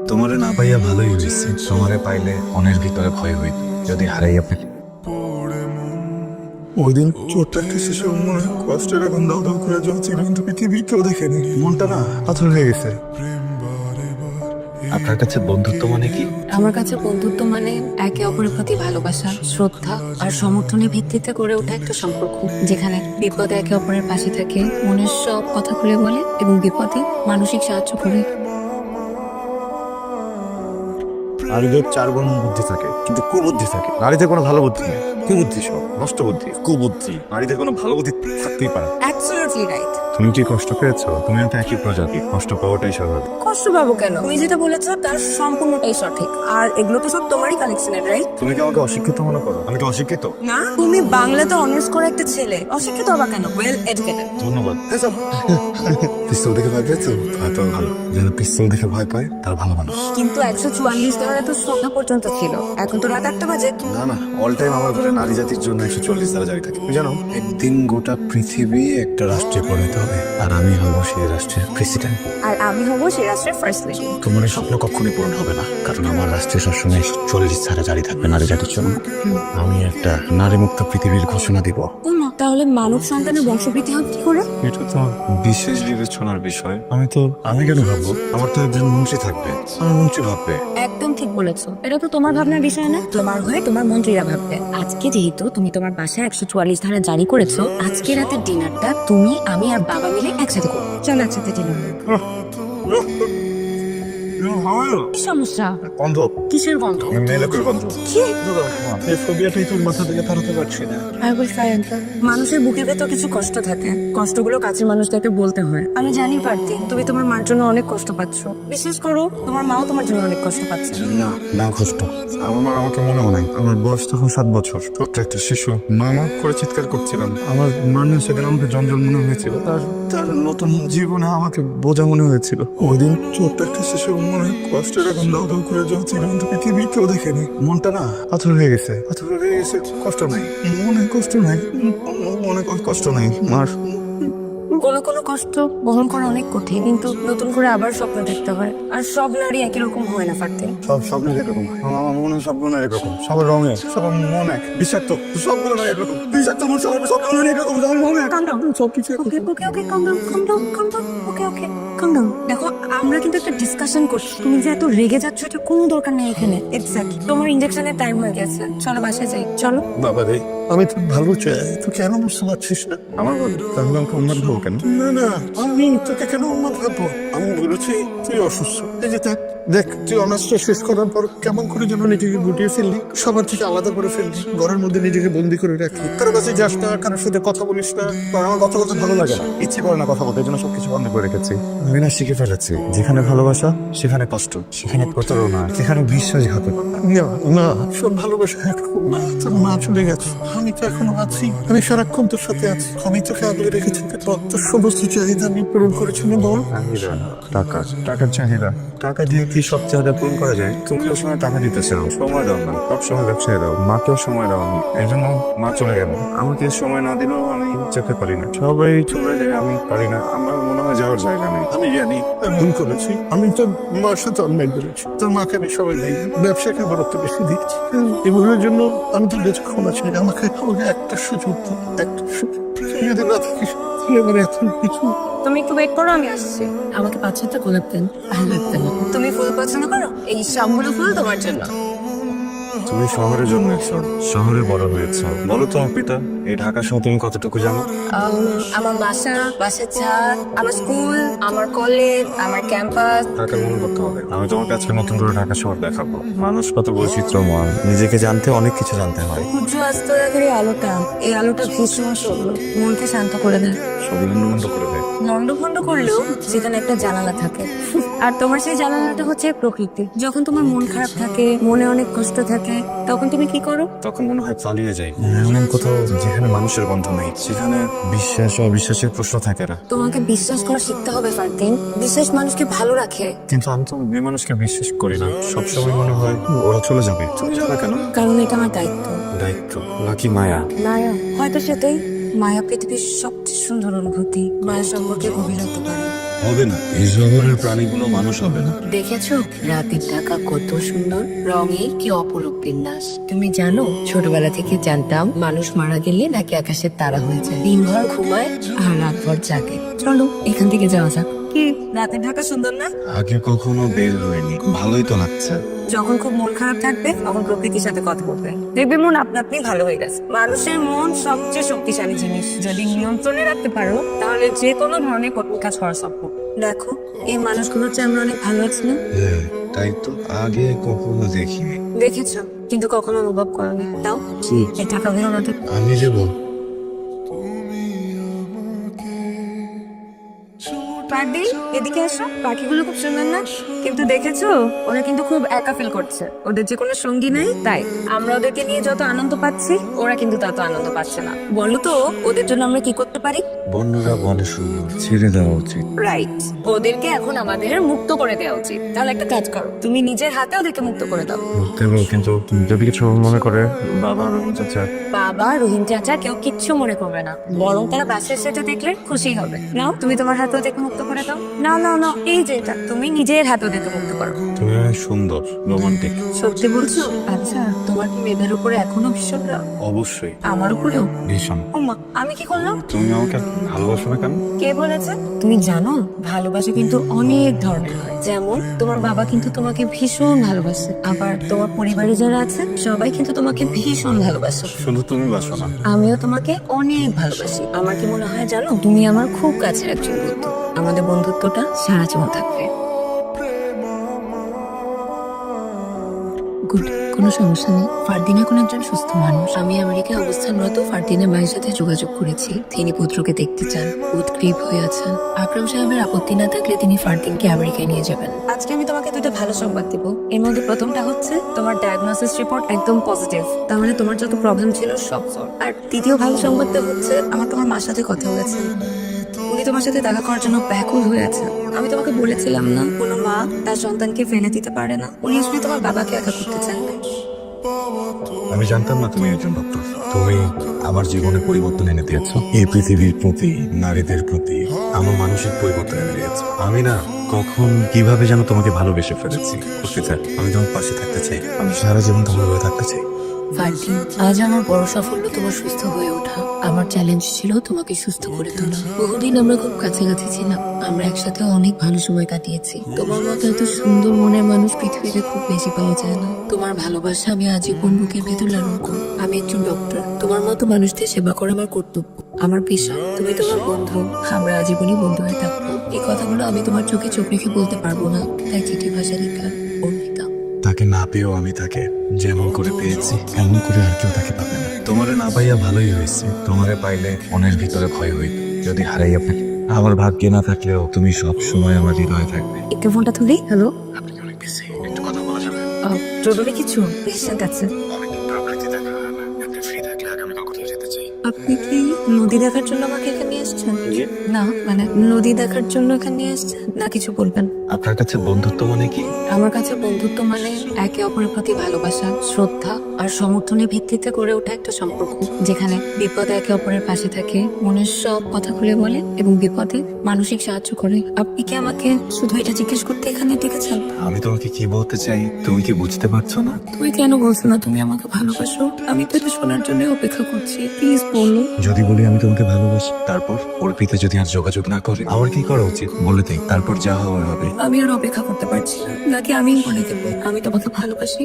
তোমারে না পাইয়া ভালোই হয়েছে। তোমারে পাইলে মনের ভিতরে ভয় হইত যদি হারাইয়া ফেলি। ওই দিন চোরটা একটা শিশু মনে কষ্টের এখন দাও দাও করে জ্বলছে, কিন্তু পৃথিবী কেউ দেখেনি। মনটা না পাথর হয়ে গেছে। আপনার কাছে বন্ধুত্ব মানে কি? আমার কাছে বন্ধুত্ব মানে একে অপরের প্রতি ভালোবাসা, শ্রদ্ধা আর সমর্থনের ভিত্তিতে গড়ে ওঠা একটা সম্পর্ক, যেখানে বিপদে একে অপরের পাশে থাকে, মনের সব কথা খুলে বলে এবং বিপদে মানসিক সাহায্য করে। নারীদের 4 গুণ বুদ্ধি থাকে, কিন্তু কুবুদ্ধি থাকে। নারীদের কোনো ভালো বুদ্ধি নেই, কুবুদ্ধি সব নষ্ট বুদ্ধি, কুবুদ্ধি। নারীদের কোনো ভালো বুদ্ধি থাকতেই পারে না। Absolutely right. তুমি কি কষ্ট পেয়েছো? তুমিও তো একই প্রজাতি, কষ্ট পাওয়াটাই স্বাভাবিক। কষ্ট পাবো কেন? তুমি যেটা বলেছো তার সম্পূর্ণটাই সঠিক, আর এগুলো তো সব তোমারই কালেকশনের, রাইট? তুমি কি আমাকে অশিক্ষিত মনে করো? আমি কি অশিক্ষিত? না, তুমি বাংলাতে অনার্স করে একটা ছেলে, অশিক্ষিত হবা কেন? Well educated. ধন্যবাদ। পিস্তল দেখে ভয় পেয়েছো? হয়তো ভালো, যেন পিস্তল দেখে ভয় পায় তার ভালো মানুষ। কিন্তু 144 ধারা তো সন্ধ্যা পর্যন্ত ছিল, এখন তো রাত 8টা বাজে। না না, অল টাইম আমার ঘরে নারী জাতির জন্য 140 ধারা জারি থাকে। তুমি জানো, একদিন গোটা পৃথিবী একটা রাষ্ট্রে পরিণত হবে, আর আমি হব সেই রাষ্ট্রের প্রেসিডেন্ট। আর আমি হবো সেই রাষ্ট্রের ফার্স্ট লেডি। তোমার এই স্বপ্ন কখনোই পূরণ হবে না, কারণ আমার রাষ্ট্রে সবসময় 40 ধারা জারি থাকবে নারী জাতির জন্য। আমি একটা নারী মুক্ত পৃথিবীর ঘোষণা দিব। তাহলে মানব সন্তানের বংশবৃদ্ধি হবে কি করে? এটা তো বিশেষ বিবেচনার বিষয়। আমি কেন ভাববো? আমার তো একজন মন্ত্রী থাকবে, আমার মন্ত্রী ভাববে। একদম ঠিক বলেছো, এটা তো তোমার ভাবনার বিষয় না, তোমার হয়ে তোমার মন্ত্রীরা ভাববে। আজকে যেহেতু তুমি তোমার বাসায় 144 ধারা জারি করেছো, আজকে রাতের ডিনারটা তুমি, আমি আর বাবা মিলে একসাথে করবো। চলো একসাথে ডিনার। কি সমস্যা? বন্ধ। কিসের গন্ধ? মেলেকের বন্ধ। কি? এই ফোবিয়াটাই তোর মাথা থেকে তাড়াতে পারছি না। মানুষের বুকের ভেতর কিছু কষ্ট থাকে, কষ্টগুলো কাছের মানুষদেরকে বলতে হয়। আমি জানি পারতি তুমি তোমার মার জন্য অনেক কষ্ট পাচ্ছ, বিশেষ করো তোমার মাও তোমার জন্য অনেক কষ্ট পাচ্ছে। না না, কষ্ট আমার মা আমাকে মনেও নাই। আমার বয়স তখন 7 বছর, ছোট্ট একটা শিশু। মা করে চিৎকার করছিলাম। আমার মানে সেদিন আমাকে জঞ্জল মনে হয়েছিল, তার তার নতুন জীবনে আমাকে বোঝা মনে হয়েছিল। ওই দিন ছোট্ট একটা শিশু মনে কষ্টের এখন দাও দাও করে জ্বলছিল, কিন্তু পৃথিবী কেউ দেখেনি। মনটা না পাথর হয়ে গেছে, পাথর হয়ে গেছে। কষ্ট নাই, মনে কষ্ট নাই, মনে কষ্ট নাই। মার কোনো কোনো কষ্ট বহন করা অনেক কঠিন, কিন্তু নতুন করে আবার স্বপ্ন দেখতে হয়। আর সব নারী একই রকম হয় না ফারতে। সব স্বপ্নের একরকম, আমার মনে হয় সবগুলো একরকম, সবার রঙে, সবার মন এক, বিষাক্ত সবগুলো না একরকম, বিষাক্ত মন সবার সবগুলো একরকম, সবার মন এক। সবকিছু ওকে ওকে ওকে, কাম ডাউন কাম ডাউন কাম ডাউন, ওকে ওকে কাম ডাউন। দেখো, আমরা কিন্তু একটা ডিসকাশন করছি, তুমি যে এত রেগে যাচ্ছ এটা কোনো দরকার নেই এখানে। এক্স্যাক্টলি, তোমার ইনজেকশনের টাইম হয়ে গেছে, চলো বাসায় যাই, চলো। বাবা রে, আমি তো ভালো চাই, তুই কেন বুঝতে পারছিস না? আমার বল, তাহলে আমাকে উন্মাদ ভাবো কেন? না না, আমি তোকে কেন উন্মাদ ভাববো? আমি বলেছি তুই অসুস্থ। এই যে দেখ, তুই অনার্সটা শেষ করার পর কেমন করে যেন নিজেকে গুটিয়ে ফেললি, সবার থেকে আলাদা করে ফেললি, ঘরের মধ্যে নিজেকে বন্দি করে রাখলি। কারো কাছে যাস না, কারোর সাথে কথা বলিস না। আর আমার কথা বলতে ভালো লাগে না, ইচ্ছে করে না কথা বলতে, এই জন্য সবকিছু বন্ধ করে রেখেছি। আমি না শিখে ফেলেছি, যেখানে ভালোবাসা সেখানে কষ্ট, সেখানে প্রতারণা, সেখানে বিশ্বাসঘাতকতা। না না, সব ভালোবাসা একরকম না। তোর মা চলে গেছে, আমি তো এখনো আছি, আমি সারাক্ষণ তোর সাথে আছি। আমি তোকে আগলে রেখেছি, তোর সমস্ত চাহিদা আমি পূরণ করেছি না? বল। টাকা, টাকার চাহিদা, টাকা দিয়ে কি সব চাহিদা পূরণ করা যায়? তুমি ওই সময় টাকা দিতেছে না, সময় দাও না, সবসময় ব্যবসায় দাও। মাকেও সময় দাও নি, এই জন্য মা চলে গেল। আমাকে সময় না দিলেও আমি যেতে পারি না, সবাই চলে যায়, আমি পারি না। আমার মনে হয় যাওয়ার জায়গা নেই। আমি জানি আমি ভুল করেছি, আমি তো মার সাথে অন্যায় করেছি। তোর মাকে আমি সবাই দিই, ব্যবসাকে বরত্ব বেশি দিচ্ছি। এই ভুলের জন্য আমি তো বেঁচে ক্ষমা চাই। আমাকে একটা সুযোগ দিন, একটা সুযোগ। তুই যদি না থাকিস তাহলে আমার এখন কিছু। তুমি একটু ওয়েট করো, আমি আসছি। আমাকে 5-6টা গোলাপ দেন, ভালো লাগবে না। তুমি ফুল পছন্দ করো, এই সবগুলো ফুল তোমার জন্য। তুমি শহরে জন্মেছ, শহরে বড় হয়েছ। বলো তো পিতা, এই ঢাকা শহর তুমি কতটুকু জানো? আমার বাসার ছাদ, আমার স্কুল, আমার কলেজ, আমার ক্যাম্পাস। ঢাকা মনে করতে হবে। আমি তোমাকে আজকে নতুন করে ঢাকা শহর দেখাবো। মানুষ কত বৈচিত্র্যময়, নিজেকে জানতে অনেক কিছু জানতে হয়। সূর্য অস্ত রাতের এই আলোটা, এই আলোটা ভীষণ সুন্দর, মনকে শান্ত করে দেয়, সব লন্ডভন্ড করে দেয়। লন্ডভন্ড করলেও সেখানে একটা জানালা থাকে। আর তোমার সেই জানালাটা হচ্ছে প্রকৃতি। যখন তোমার মন খারাপ থাকে, মনে অনেক কষ্ট থাকে, তখন তুমি কি করো? তখন মনে হয় পালিয়ে যাই এমন কোথাও যেখানে মানুষের গন্ধ নেই, যেখানে বিশ্বাস ও অবিশ্বাসের প্রশ্ন থাকে না। তোমাকে বিশ্বাস করা শিখতে হবে ফারদিন। বিশ্বাস মানুষকে ভালো রাখে। কিন্তু আমি তো মেয়ে মানুষকে বিশ্বাস করি না, সবসময় মনে হয় ওরা চলে যাবে। চলে যাবে কেন? কারণ এটা আমার দায়িত্ব। দায়িত্ব নাকি মায়া? মায়া, হয়তো সেটাই। মায়া পৃথিবীর সবচেয়ে সুন্দর অনুভূতি। মায়া সম্পর্কে গভীর হতে পারে। হবে না, এই শহরের প্রাণীগুলো মানুষ হবে না। দেখেছো রাতের ঢাকা কত সুন্দর, রঙে কি অপরূপ বিন্যাস। তুমি জানো ছোটবেলা থেকে জানতাম মানুষ মারা গেলে নাকি আকাশের তারা হয়ে যায়, দিনভর ঘুমায় আর রাতভর জাগে। চলো এখান থেকে যাওয়া যাক। কি রাতের ঢাকা সুন্দর না? আগে কখনো বের হয়নি, ভালোই তো লাগছে। যখন খুব মন খারাপ থাকবে তখন প্রকৃতির সাথে কথা বলবে, দেখবে মন আপনা আপনি ভালো হয়ে গেছে। মানুষের মন সবচেয়ে শক্তিশালী জিনিস, যদি নিয়ন্ত্রণে রাখতে পারো তাহলে যে কোনো ধরনের কঠিন কাজ করা সম্ভব। দেখো এই মানুষগুলোর চেয়ে আমরা অনেক ভালো আছি না? হ্যাঁ, তাই তো, আগে কখনো দেখিনি। দেখেছো কিন্তু কখনো অনুভব করোনি। তাও এই টাকা বেরোনোতে আমি যাবো। পার্টি এদিকে আসো, পাখিগুলো খুব সুন্দর না? কিন্তু দেখেছো ওরা কিন্তু খুব একা ফিল করছে, ওদের যে কোনো সঙ্গী নেই। তাই আমরা ওদেরকে নিয়ে যত আনন্দ পাচ্ছি ওরা কিন্তু তত আনন্দ পাচ্ছে না। বলো তো ওদের জন্য আমরা কি করতে পারি? বন্যরা বনে সুন্দর, ছেড়ে দেওয়া উচিত। রাইট, ওদেরকে এখন আমাদের মুক্ত করে দেওয়া উচিত। তাহলে একটা কাজ করো, তুমি নিজের হাতে ওদেরকে মুক্ত করে দাও। কিন্তু যদি কিছু মনে করে বাবা চাচা। বাবা রহিম চাচা কেউ কিচ্ছু মনে করবে না, বরং তারা বাসের সাথে দেখলে খুশি হবে। নাও তুমি তোমার হাতে ওদেরকে মুক্ত করে দাও। নাও নাও নাও, এই যে এটা তুমি নিজের হাতে ওদেরকে মুক্ত করো। তুমি অনেক সুন্দর, রোমান্টিক। সত্যি বলছো? আচ্ছা তোমার কি মেয়েদের উপরে এখনো ভীষণ রাগ? অবশ্যই আমার উপরেও? ভীষণ। ওমা আমি কি করলাম? তুমি আমাকে ভালোবাসো না কেন? কে বলেছে? তুমি জানো ভালোবাসা কিন্তু অনেক ধরনের হয়। যেমন তোমার বাবা কিন্তু তোমাকে ভীষণ ভালোবাসে, আবার তোমার পরিবারে যারা আছে সবাই কিন্তু তোমাকে ভীষণ ভালোবাসে। শুধু তুমি বাসো না, আমিও তোমাকে অনেক ভালোবাসি। আমার কি মনে হয় জানো, তুমি আমার খুব কাছের একজন বন্ধু। আমাদের বন্ধুত্বটা সারা জীবন থাকবে। গুড, কোনো সমস্যা নেই। ফারদিন এখন একজন সুস্থ মানুষ। আমি আমেরিকায় অবস্থানরত ফারদিনের মায়ের সাথে যোগাযোগ করেছি, তিনি পুত্রকে দেখতে চান, উদ্গ্রীব হয়ে আছেন। আকরাম সাহেবের আপত্তি না থাকলে তিনি ফারদিনকে আমেরিকায় নিয়ে যাবেন। আজকে আমি তোমাকে দুটো ভালো সংবাদ দিব। এর মধ্যে প্রথমটা হচ্ছে তোমার ডায়াগনোসিস রিপোর্ট একদম পজিটিভ, তার মানে তোমার যত প্রবলেম ছিল সব সলভ। আর দ্বিতীয় ভালো সংবাদটা হচ্ছে আমার তোমার মার সাথে কথা হয়েছে, উনি তোমার সাথে দেখা করার জন্য ব্যাকুল হয়ে আছেন। আমি তোমাকে বলেছিলাম না কোনো মা তার সন্তানকে ফেলে দিতে পারে না, উনি আসলে তোমার বাবাকে একা করতে চান না। আমি জানতাম না তুমি একজন ডক্টর। তুমি আমার জীবনে পরিবর্তন এনে দিয়েছো, এই পৃথিবীর প্রতি, নারীদের প্রতি আমার মানসিক পরিবর্তন এনে দিয়েছো। আমি না কখন কিভাবে যেন তোমাকে ভালোবেসে ফেলেছি। অর্পিতা, আমি তোমার পাশে থাকতে চাই, আমি সারা জীবন তোমার হয়ে থাকতে চাই। ফারদিন, আজ আমার বড় সাফল্য তোমার সুস্থ হয়ে ওঠা। আমার চ্যালেঞ্জ ছিল তোমাকে সুস্থ করে তোলা। বহুদিন আমরা খুব কাছাকাছি ছিলাম, আমরা একসাথে অনেক ভালো সময় কাটিয়েছি। তোমার মতো এত সুন্দর মনের মানুষ পৃথিবীতে খুব বেশি পাওয়া যায় না। তোমার ভালোবাসা আমি আজীবন বুকের ভেতর লালন করব। আমি একজন ডক্টর, তোমার মতো মানুষদের সেবা করা আমার কর্তব্য। আমার পেশা, তুমি তোমার বন্ধু, আমরা আজীবনই বন্ধু হয়ে থাকবো। এই কথাগুলো আমি তোমার চোখে চোখ রেখে বলতে পারবো না, তাই চিঠি ভাষা লেখা। অর্পিতা। তাকে না পেয়েও আমি তাকে যেমন করে পেয়েছি এমন করে আর কেউ তাকে পাবে না। তোমারে না পাইয়া ভালোই হয়েছে, তোমারে পাইলে মনের ভিতরে ভয় হইত যদি হারাই আপনাকে। আমার ভাগ্যে না থাকলেও তুমি সব সময় আমার হৃদয়ে থাকবে। একটু ফোনটা তুলি। হ্যালো, আপনি অনেক বেশি, একটু কথা বলা যাবে? জরুরি কিছু? পেশেন্ট আছে। অনেকদিন প্রকৃতি দেখা হয় না, আপনি ফ্রি থাকলে আগামীকাল কোথাও যেতে চাই। আপনি কি নদী দেখার জন্য আমাকে এখানে নিয়ে আসছেন? না মানে নদী দেখার জন্য এখানে নিয়ে আসছেন না কিছু বলবেন? আপনার কাছে বন্ধুত্ব মানে কি? আমার কাছে বন্ধুত্ব মানে একে অপরের প্রতি ভালোবাসা, শ্রদ্ধা আর সমর্থনের ভিত্তিতে গড়ে ওঠা একটা সম্পর্ক, যেখানে বিপদে একে অপরের পাশে থাকে, মনের সব কথা খুলে বলে এবং বিপদে মানসিক সাহায্য করে। আপনি কি আমাকে শুধু এটা জিজ্ঞেস করতে এখানে ডেকেছেন? আমি তোমাকে কি বলতে চাই তুমি কি বুঝতে পারছো না? তুমি কেন বলছো না তুমি আমাকে ভালোবাসো? আমি তো এটা শোনার জন্য অপেক্ষা করছি, প্লিজ বলো। যদি বলি আমি তোমাকে ভালোবাসি, তারপর অর্পিতা যদি আর যোগাযোগ না করে, আমার কি করা উচিত বলে দেই, তারপর যা হওয়ার হবে। আমি আর অপেক্ষা করতে পারছি না, নাকি আমি বলে দেবো আমি তোমাকে ভালোবাসি?